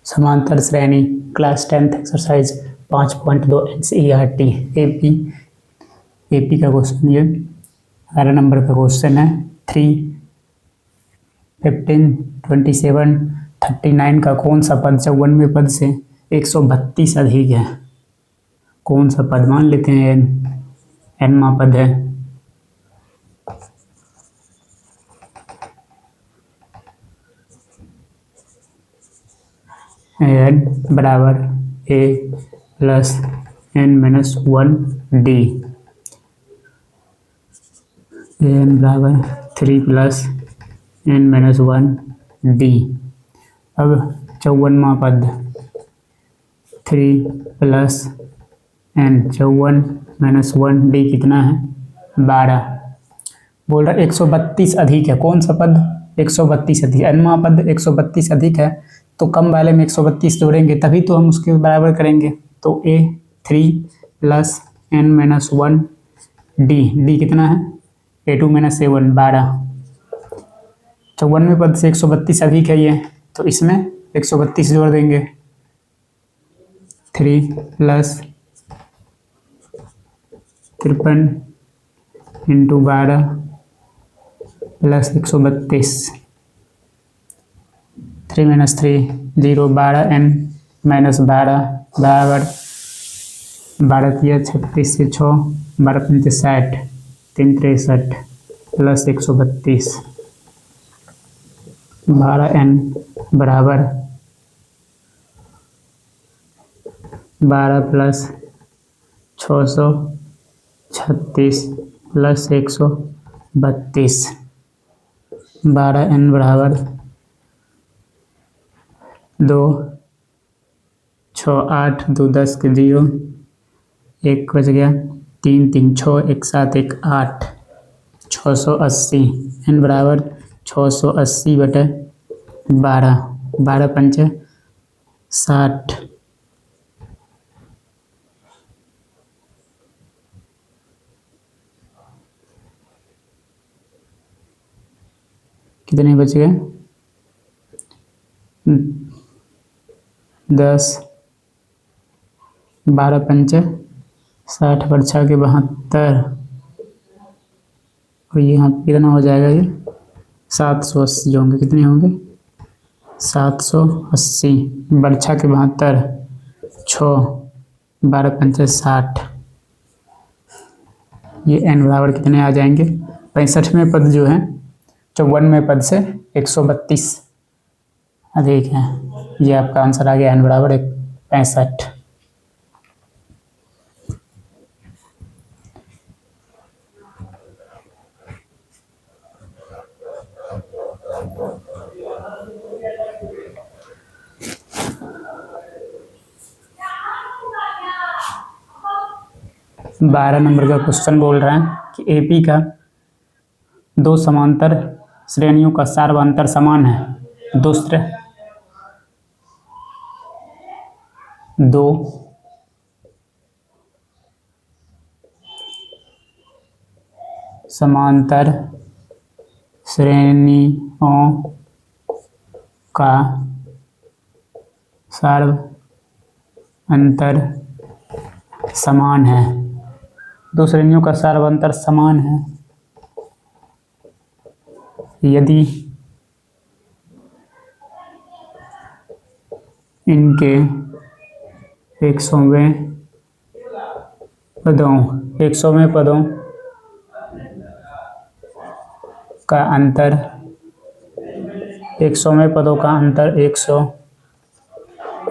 समांतर श्रेणी class 10th exercise 5.2 NCERT AP का क्वेश्चन, ये 11 नंबर का क्वेश्चन है। 3, 15, 27, 39 का कौन सा पद 54वें पद से 132 अधिक है? कौन सा पद? मान लेते हैं एनवां पद है। एन बराबर a plus n minus 1 d, n बराबर 3 प्लस एन माइनस 1 डी। अब 54वां पद 3 प्लस एन, 54 माइनस 1 डी कितना है? 12। बोल रहा 132 अधिक है। कौन सा पद 132 अधिक? एनवां पद 132 अधिक है, तो कम वाले में 132 जोड़ेंगे तभी तो हम उसके बराबर करेंगे। तो a 3 plus n minus 1 d, d कितना है? A2 minus A1 12। 54वें पद से 132 अधिक है ये, तो इसमें 132 जोड़ देंगे। 3 plus 53 into 12 plus 132, 3 minus 3 0, 12 n minus 12 बराबर 12 36 से 6, 12 पंचे 60, 3 63 प्लस 132, 12 एन बराबर 12 प्लस 636 प्लस 132, 12 एन बराबर 2 6 8 2 10 के 0, 1 बच गया, 3 3 6 1 7 1 8, 680। एन बराबर 680 बटे 12, 12 पंचे 60, कितने बच गए? 10, 12 पंचे 60 पर 6 के 72, और यहाँ कितना हो जाएगा? ये 780 होंगे। कितने होंगे? 780 बरछा के 72, 6, 12 पंचे 60। ये एन बराबर कितने आ जाएंगे? 65वें पद जो है 54वें पद से 132 अधिक है। ये आपका आंसर आ गया, एन बराबर 65। बारह नंबर का क्वेश्चन बोल रहा है कि एपी का दो समांतर श्रेणियों का सार्वंतर समान है। दूसरे दो समांतर श्रेणियों का सार्वंतर समान है। दो श्रेणियों का सार्वंतर समान है यदि इनके 100वें पदों का अंतर 100वें पदों का अंतर 100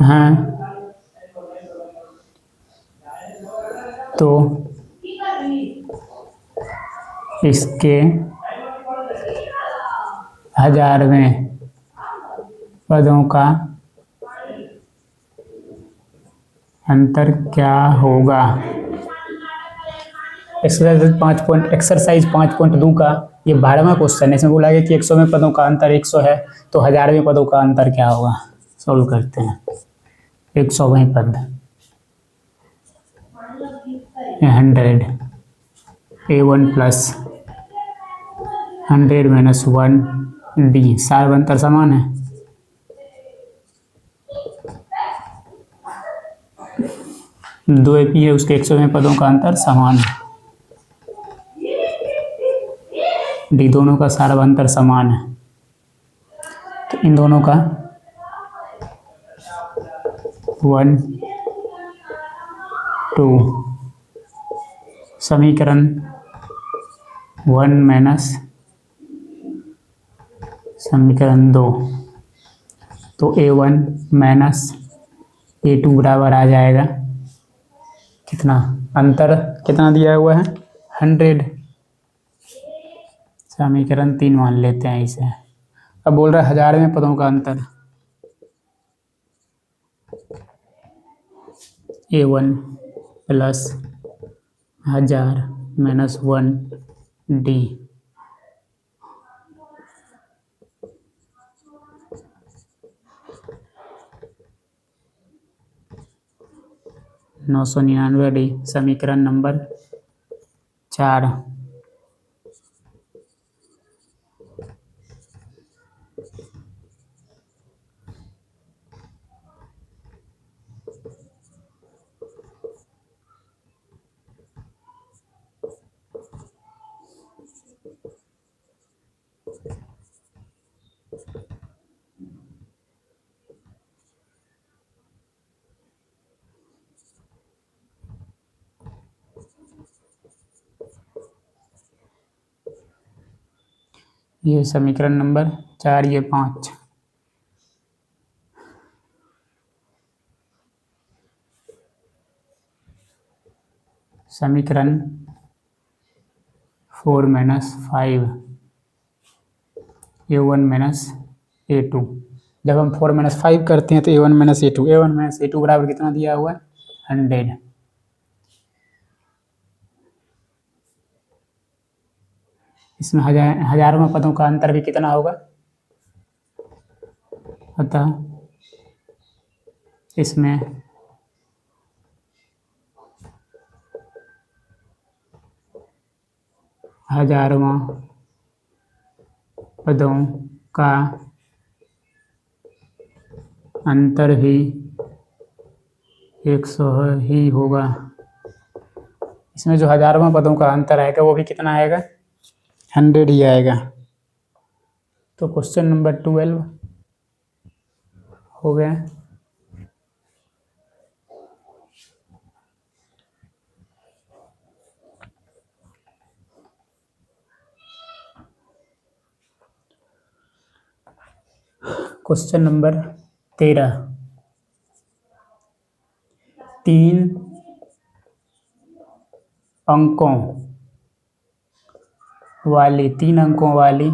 है, तो इसके 1000वें पदों का अंतर क्या होगा? एक्सरसाइज 5.2 का ये 12वां क्वेश्चन है। इसमें बोला गया कि 100वें पदों का अंतर 100 है, तो 1000वें पदों का अंतर क्या होगा? सॉल्व करते हैं। 100वें पद 100 A1 प्लस 100 माइनस 1 डी, सार्वंतर समान है। दो एपी है, उसके 100वें पदों का अंतर समान है। डी, दोनों का सार्वंतर समान है। तो इन दोनों का 1 2 समीकरण 1 माइनस समीकरण 2, तो A1 माइनस A2 बराबर आ जाएगा कितना, अंतर कितना दिया हुआ है 100। समीकरण 3 मान लेते हैं इसे। अब बोल रहा है 1000वें पदों का अंतर, A1 plus 1000 minus 1 D, D, समीकरण नंबर 4। ये समीकरण नंबर 4, ये 5। समीकरण 4 माइनस 5 A1 माइनस A2। जब हम 4 माइनस 5 करते हैं तो A1 माइनस A2 बराबर कितना दिया हुआ है 100। इसमें हजारों पदों का अंतर भी कितना होगा, अतः इसमें हजारों पदों का अंतर भी 100 ही होगा। इसमें जो हजारों पदों का अंतर आएगा वो भी कितना आएगा 100 ही आएगा। तो क्वेश्चन नंबर 12 हो गया। क्वेश्चन नंबर 13, 3 अंकों वाली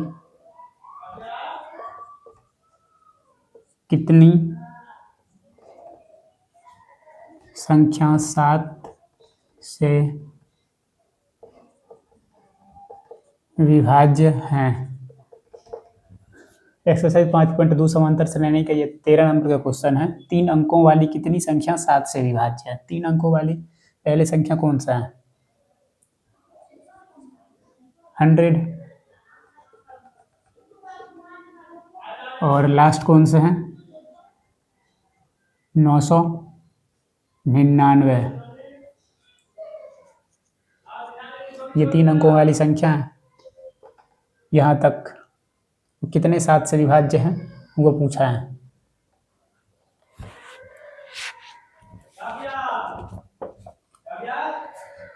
कितनी संख्या 7 से विभाज्य हैं। एक्सरसाइज 5.2 समांतर श्रेणी का ये 13 नंबर का क्वेश्चन है। 3 अंकों वाली कितनी संख्या 7 से विभाज्य है। 3 अंकों वाली पहले संख्या कौन सा है 100, और लास्ट कौन सा है 999। ये 3 अंकों वाली संख्या है। यहाँ तक कितने 7 से विभाज्य हैं वो पूछा है।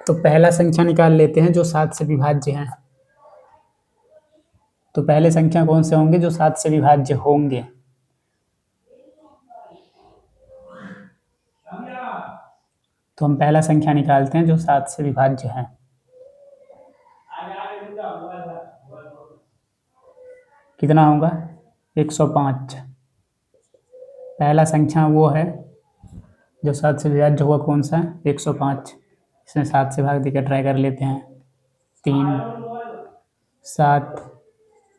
तो पहला संख्या निकाल लेते हैं जो 7 से विभाज्य हैं। तो पहले संख्या कौन से होंगे जो 7 से विभाज्य होंगे। तो हम पहला संख्या निकालते हैं जो 7 से विभाज्य है। कितना होगा 105। पहला संख्या वो है जो 7 से विभाज्य होगा, कौन सा 105। इसमें 7 से भाग देकर ट्राई कर लेते हैं। 3 7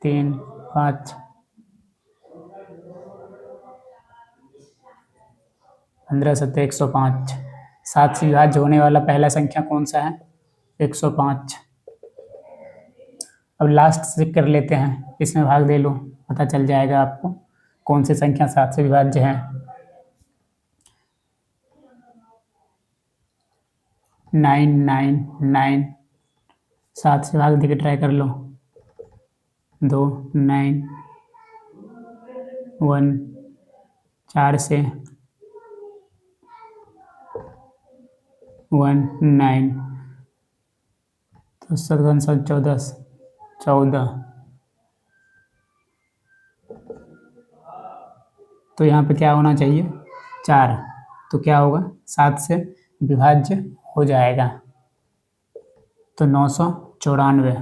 3 5 15 7 105। 7 से विभाज्य होने वाला पहला संख्या कौन सा है 105। अब लास्ट से कर लेते हैं, इसमें भाग दे लो, पता चल जाएगा आपको कौन सी संख्या 7 से विभाज्य है। 9 7 से भाग देके ट्राई कर लो। 2 9 1 4 से 1 9 तो 7 14 तो यहाँ पे क्या होना चाहिए 4, तो क्या होगा 7 से विभाज्य हो जाएगा। तो 994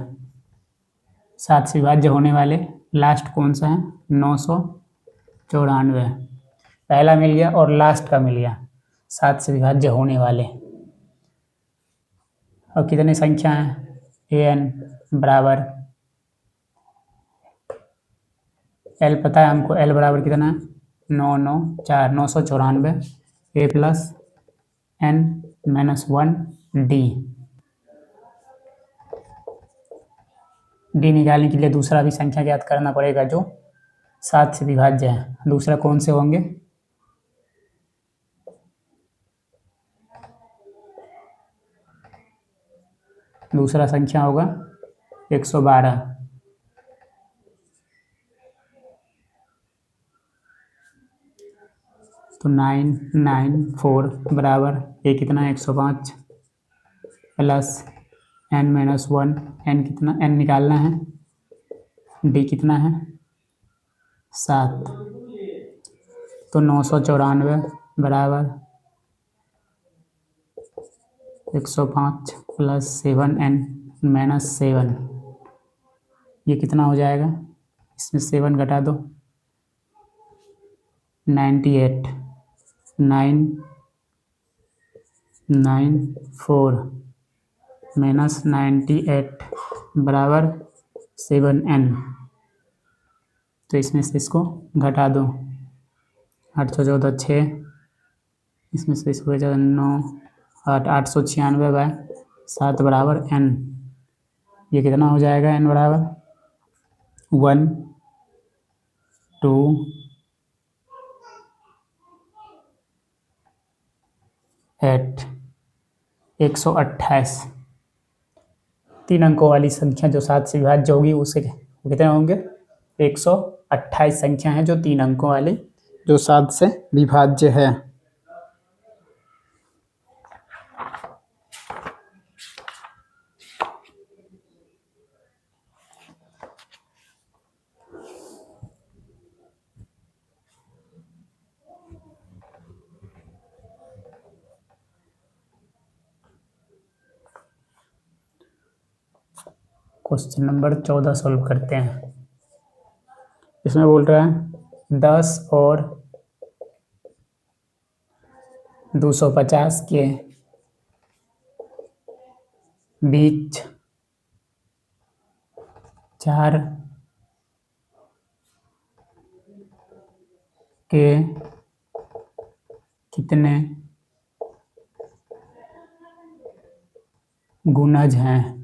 7 से विभाज्य होने वाले लास्ट कौन सा है 994, पहला मिल गया और लास्ट का मिल गया 7 से विभाज्य होने वाले। और कितनी संख्या है an बराबर l पता है हमको, l बराबर कितना है 994 a plus n minus 1 d निकालने के लिए दूसरा भी संख्या ज्ञात करना पड़ेगा जो 7 से विभाज्य है। दूसरा कौन से होंगे दूसरा संख्या होगा 112। तो 994 बराबर ये कितना है 105 प्लस n माइनस 1, n कितना n निकालना है, d कितना है 7। तो 994 बराबर 105 प्लस 7n माइनस 7, ये कितना हो जाएगा, इसमें 7 घटा दो 98 994 माइनस 98 बराबर 7n। तो इसमें से इसको घटा दो 814 6, इसमें से इसको बचा 9 8 896 बाय 7 बराबर n। ये कितना हो जाएगा n बराबर 1 2 8 128। 3 अंकों वाली संख्या जो 7 से विभाज्य होगी उसे कितने होंगे 128 संख्या है जो 3 अंकों वाली जो 7 से विभाज्य है। क्वेश्चन नंबर 14 सॉल्व करते हैं। इसमें बोल रहा है 10 और 250 के बीच 4 के कितने गुणज हैं।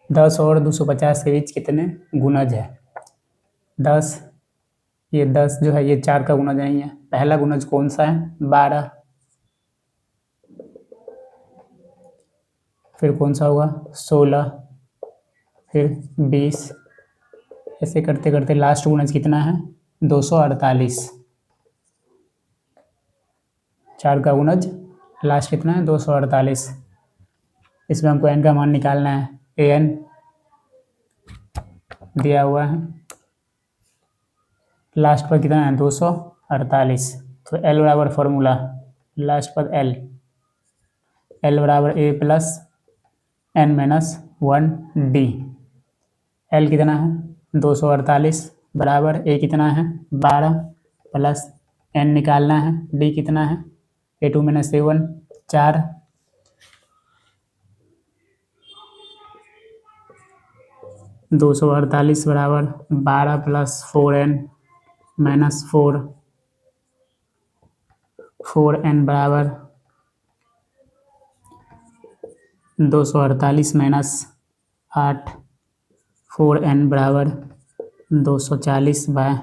10 और 250 के बीच कितने गुणज है। 10 ये 10 जो है ये 4 का गुणज नहीं है। पहला गुणज कौन सा है 12, फिर कौन सा होगा 16, फिर 20, ऐसे करते करते लास्ट गुणज कितना है 248। 4 का गुणज लास्ट कितना है 248। इसमें हमको n का मान निकालना है। an दिया हुआ है, लास्ट पर कितना है 248। तो l बराबर फॉर्मूला लास्ट पर l बराबर a plus n minus 1 d। l कितना है 248 बराबर a कितना है 12 प्लस n निकालना है, d कितना है a2 माइनस a1 4, 248 बराबर 12 प्लस 4n माइनस 4, 4n बराबर 248 माइनस 8, 4n बराबर 240 बाय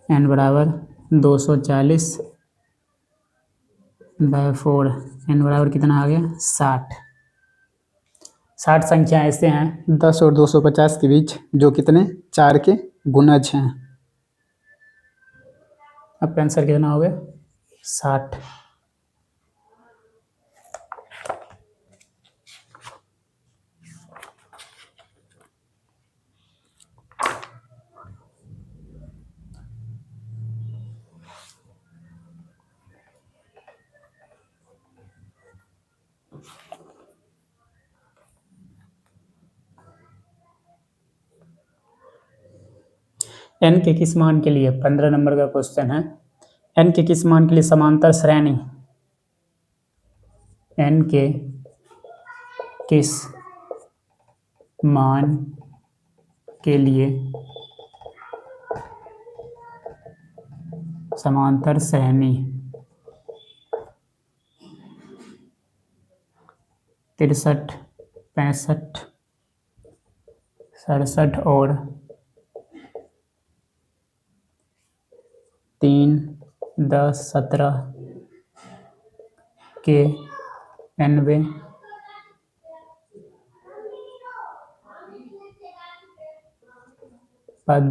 n बराबर 240 बाय 4 n बराबर कितना आ गया 60। 60 संख्या ऐसे हैं 10 और 250 के बीच जो कितने 4 के गुणज हैं। आपका आंसर कितना हो गया 60। n के किस मान के लिए 15 नंबर का क्वेश्चन है। n के किस मान के लिए समांतर श्रेणी n के किस मान के लिए समांतर श्रेणी 63, 65, 67 और 3, 10, 17 के 90 पद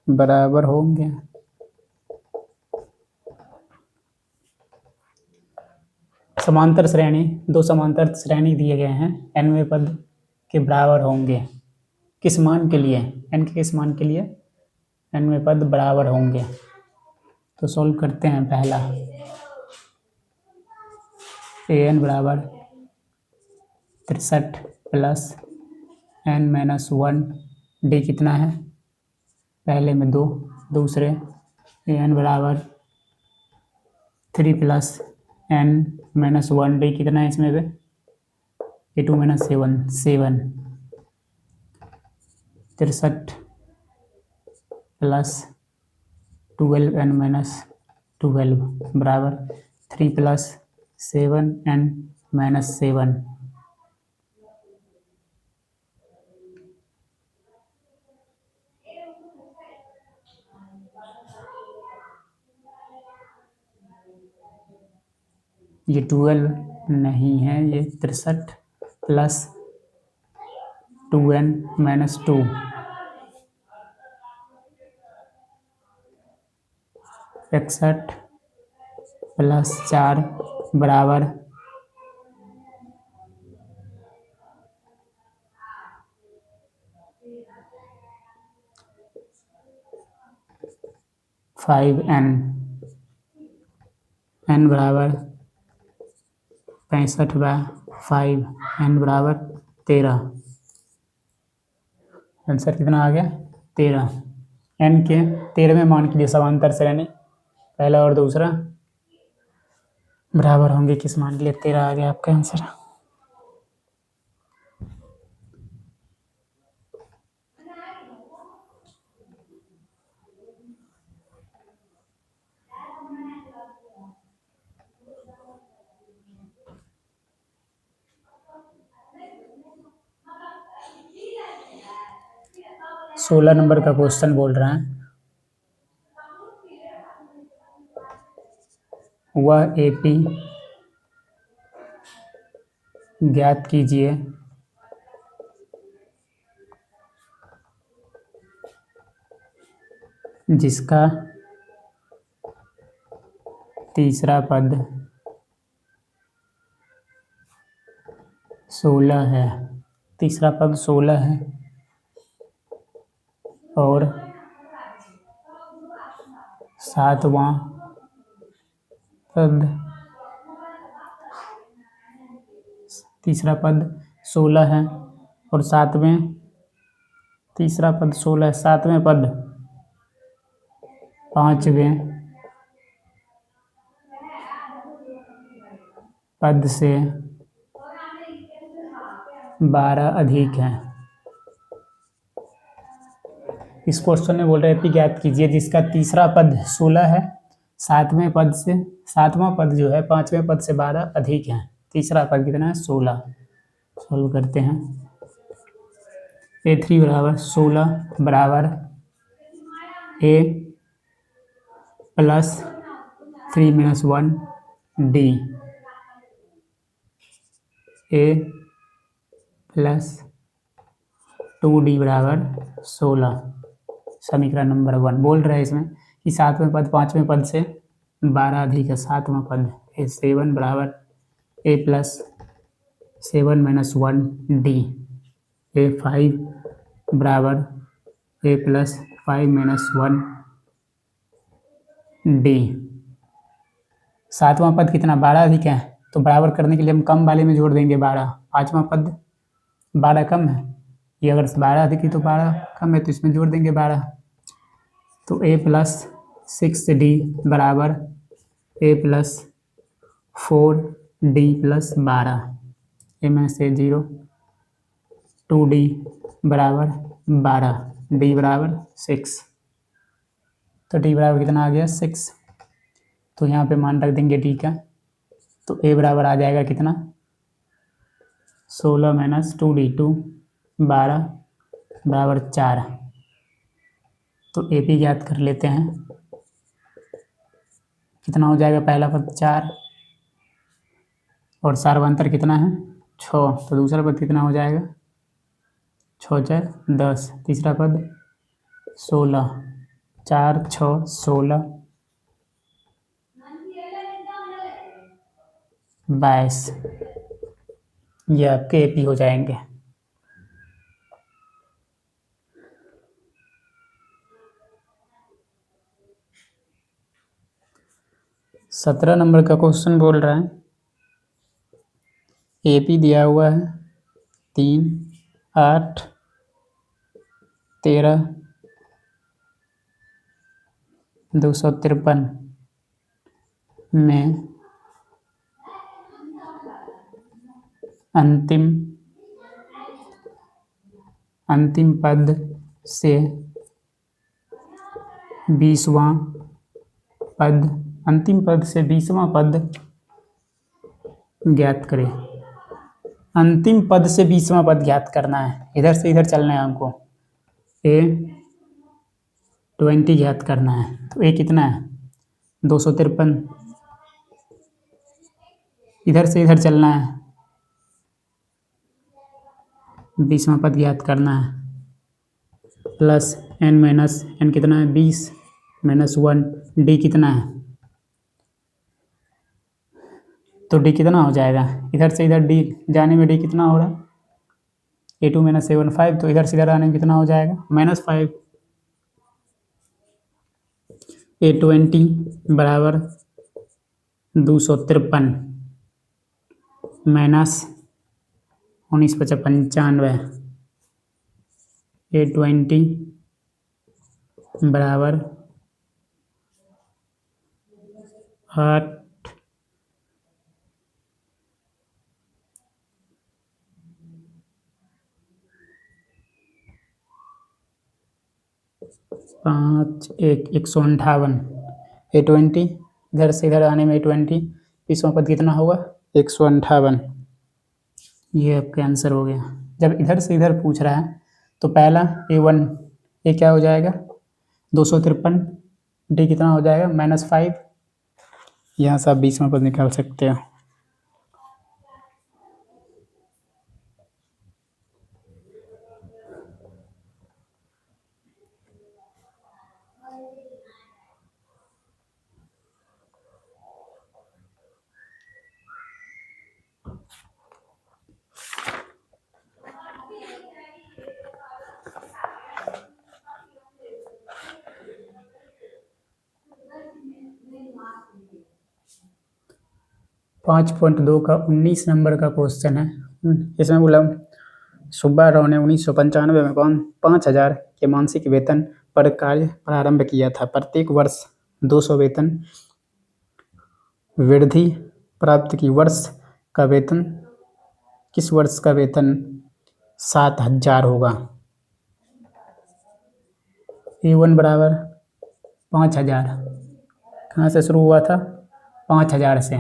बराबर होंगे। समांतर श्रेणी दो समांतर श्रेणी दिए गए हैं 90 पद के बराबर होंगे किस मान के लिए n के किस मान के लिए 90 पद बराबर होंगे। तो सॉल्व करते हैं। पहला an बराबर 63 प्लस n-1 d कितना है पहले में 2 दूसरे an बराबर 3 प्लस n-1 d कितना है इसमें पे a2 - 7 7 63 प्लस 12n-12 बराबर 3 प्लस 7n-7 ये 12 नहीं है ये 63 प्लस 2n-2 61 प्लस 4 बराबर 5n n बराबर 65/5 n बराबर 13। आंसर कितना आ गया 13। n के 13वें मान के लिए समांतर श्रेणी पहला और दूसरा बराबर होंगे किस मान के लिए 13 आ गया आपका आंसर। सोलह नंबर का क्वेश्चन बोल रहा है वह एपी ज्ञात कीजिए जिसका तीसरा पद 16 है। तीसरा पद 16 है और सातवां पद तीसरा पद 16 है और तीसरा पद 16 है सातवें पद पांचवें पद से 12 अधिक है। इस क्वेश्चन में बोल रहे हैं कि ज्ञात कीजिए जिसका तीसरा पद 16 है सातवें पद जो है पांचवें पद से 12 अधिक है। तीसरा पद कितना है 16। सॉल्व करते हैं। a3 बराबर 16 बराबर a plus 3 minus 1 D, A plus 2D बराबर 16। समीकरण नंबर 1 बोल रहा है इसमें कि सातवें पद पाँचवें पद से 12 अधिक है। सातवां पद ए 7 बराबर ए प्लस 7 माइनस 1 डी, ए 5 बराबर ए प्लस 5 माइनस 1 डी। सातवां पद कितना 12 अधिक है, तो बराबर करने के लिए हम कम वाले में जोड़ देंगे 12। पाँचवां पद 12 कम है, ये अगर 12 अधिक है तो 12 कम है, तो इसमें जोड़ देंगे 12। तो ए प्लस 6D बराबर ए प्लस 4D प्लस 12, ए में से 0, 2D बराबर 12, D बराबर 6। तो D बराबर कितना आ गया 6। तो यहाँ पे मान रख देंगे D का, तो ए बराबर आ जाएगा कितना 16 माइनस 2D 2, 12 बराबर 4। तो ए पी ज्ञात कर लेते हैं, कितना हो जाएगा पहला पद 4 और सार्वंतर कितना है 6, तो दूसरा पद कितना हो जाएगा 6 4 10, तीसरा पद 16, 4 6 16 22, ये आपके एपी हो जाएंगे। सत्रह नंबर का क्वेश्चन बोल रहा है एपी दिया हुआ है 3 8 13 253 में अंतिम पद से 20वां पद, अंतिम पद से 20वां पद ज्ञात करें। अंतिम पद से 20वां पद ज्ञात करना है, इधर से इधर चलना है हमको। ए 20 ज्ञात करना है, तो ए कितना है 253, इधर से इधर चलना है, 20वां पद ज्ञात करना है। प्लस n माइनस n कितना है 20 माइनस 1 डी कितना है, तो डी कितना हो जाएगा, इधर से इधर डी जाने में डी कितना हो रहा है A2 माइनस A1 5, तो इधर से इधर आने में कितना हो जाएगा -5। A20 बराबर 253 माइनस 19 × 95, A20 बराबर 8 5 1 158, A20 इधर से इधर आने में A20, 20वां पद कितना होगा 158। ये आपका आंसर हो गया। जब इधर से इधर पूछ रहा है तो पहला A1 ये क्या हो जाएगा 253, डी कितना हो जाएगा -5, यहाँ से आप 20वां पद निकाल सकते हो। पाँच 5.2 का 19 नंबर का क्वेश्चन है। इसमें बोला सुब्बा राव ने 1995 में 5,000 के मासिक वेतन पर कार्य प्रारंभ किया था। प्रत्येक वर्ष 200 वेतन वृद्धि प्राप्त की। वर्ष का वेतन किस वर्ष का वेतन 7,000 होगा। A1 बराबर 5,000, कहाँ से शुरू हुआ था 5,000 से।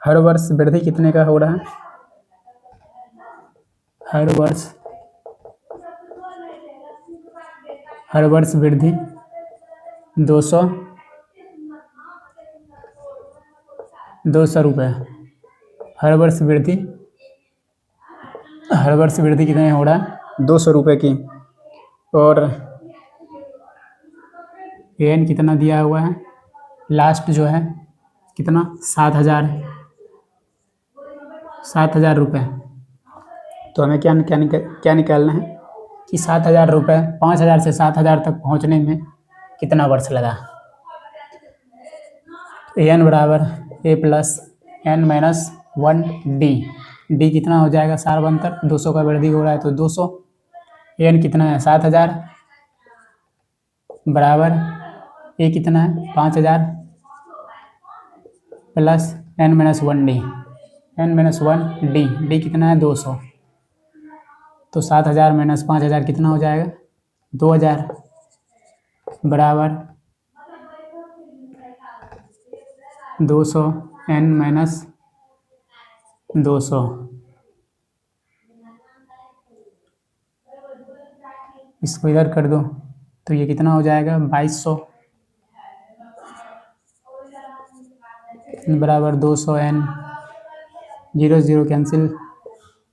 हर वर्ष वृद्धि कितने का हो रहा है, हर वर्ष वृद्धि 200 रुपये। हर वर्ष वृद्धि कितने हो रहा है? 200 रुपये की। और एन कितना दिया हुआ है? लास्ट जो है कितना? 7,000 रुपये। तो हमें क्या निकालना है कि 7,000 रुपये 5,000 से 7,000 तक पहुंचने में कितना वर्ष लगा। एन बराबर a plus n minus 1 D कितना हो जाएगा? सार्वंतर 200 का वृद्धि हो रहा है तो 200। एन कितना है? 7,000 बराबर ए कितना है? 5,000 प्लस एन माइनस 1 डी कितना है? 200। तो 7,000 माइनस 5,000 कितना हो जाएगा? 2,000 बराबर 200 एन माइनस 200। इसको इधर कर दो तो ये कितना हो जाएगा? 2200 बराबर 200 एन। 0 0 कैंसिल,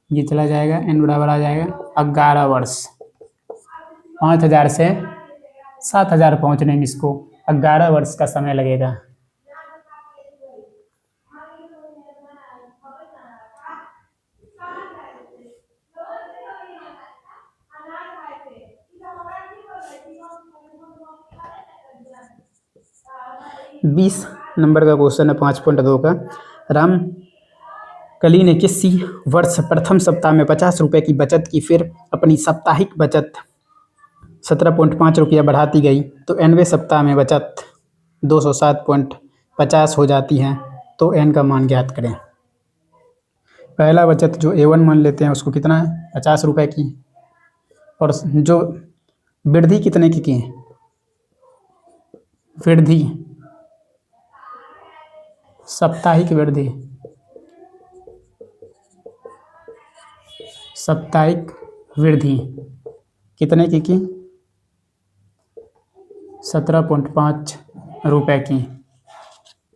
ये चला जाएगा। एन बराबर आ जाएगा 11 वर्ष। 5,000 से 7,000 पहुंचने में इसको 11 वर्ष का समय लगेगा। बीस नंबर का क्वेश्चन है 5.2 का। राम कली ने किसी वर्ष प्रथम सप्ताह में 50 रुपये की बचत की, फिर अपनी साप्ताहिक बचत 17.5 रुपया बढ़ाती गई तो nवें सप्ताह में बचत 207.50 हो जाती है। तो n का मान ज्ञात करें। पहला बचत जो A1 मान लेते हैं उसको कितना है? 50 रुपये की। और जो वृद्धि कितने की है? वृद्धि साप्ताहिक वृद्धि कितने की? 17.5 रुपये की।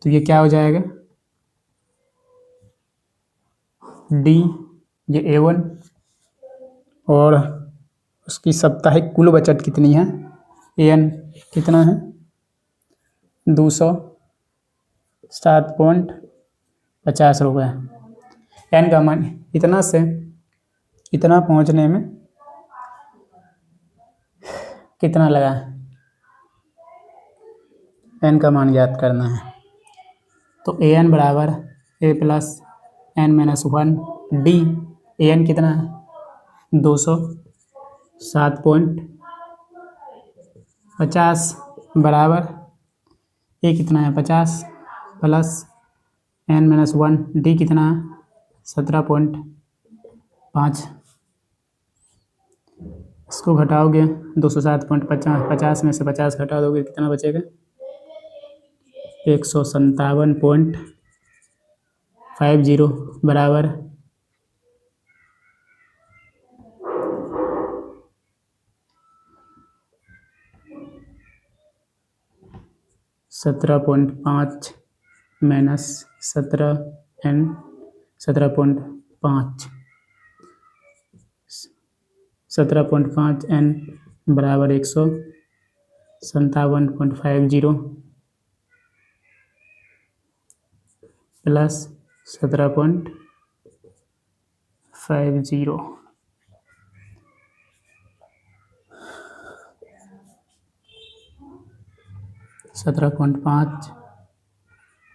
तो ये क्या हो जाएगा? डी ये A1 और उसकी साप्ताहिक कुल बचत कितनी है? एन कितना है? 207.50 रुपये। एन का मान इतना से इतना पहुंचने में कितना लगा? एन का मान ज्ञात करना है। तो ए एन बराबर a plus n minus 1 D. A N कितना है? 207.50 बराबर ए कितना है? 50 प्लस एन माइनस 1 डी कितना है? 17.5। इसको घटाओगे 207.50 में से 50 घटा दोगे कितना बचेगा? 157.50 बराबर 17.5 माइनस 17 एन 17.5 एन बराबर 157.50 प्लस 17.50 17.5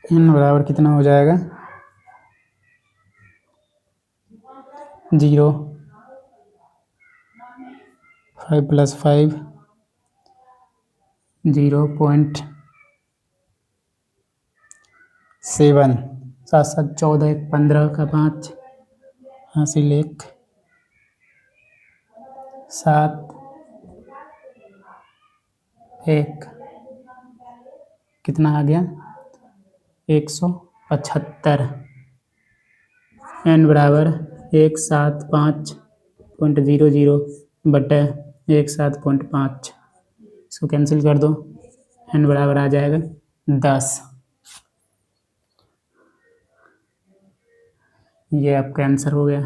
एन बराबर कितना हो जाएगा? 0 5 प्लस 5 0.7 7 7 14 15 का 5 हासिल 1 7 1 कितना आ गया? 175। एन बराबर 175.00 बटे 107.5। इसको कैंसिल कर दो। n बराबर आ जाएगा 10। ये आपका आंसर हो गया।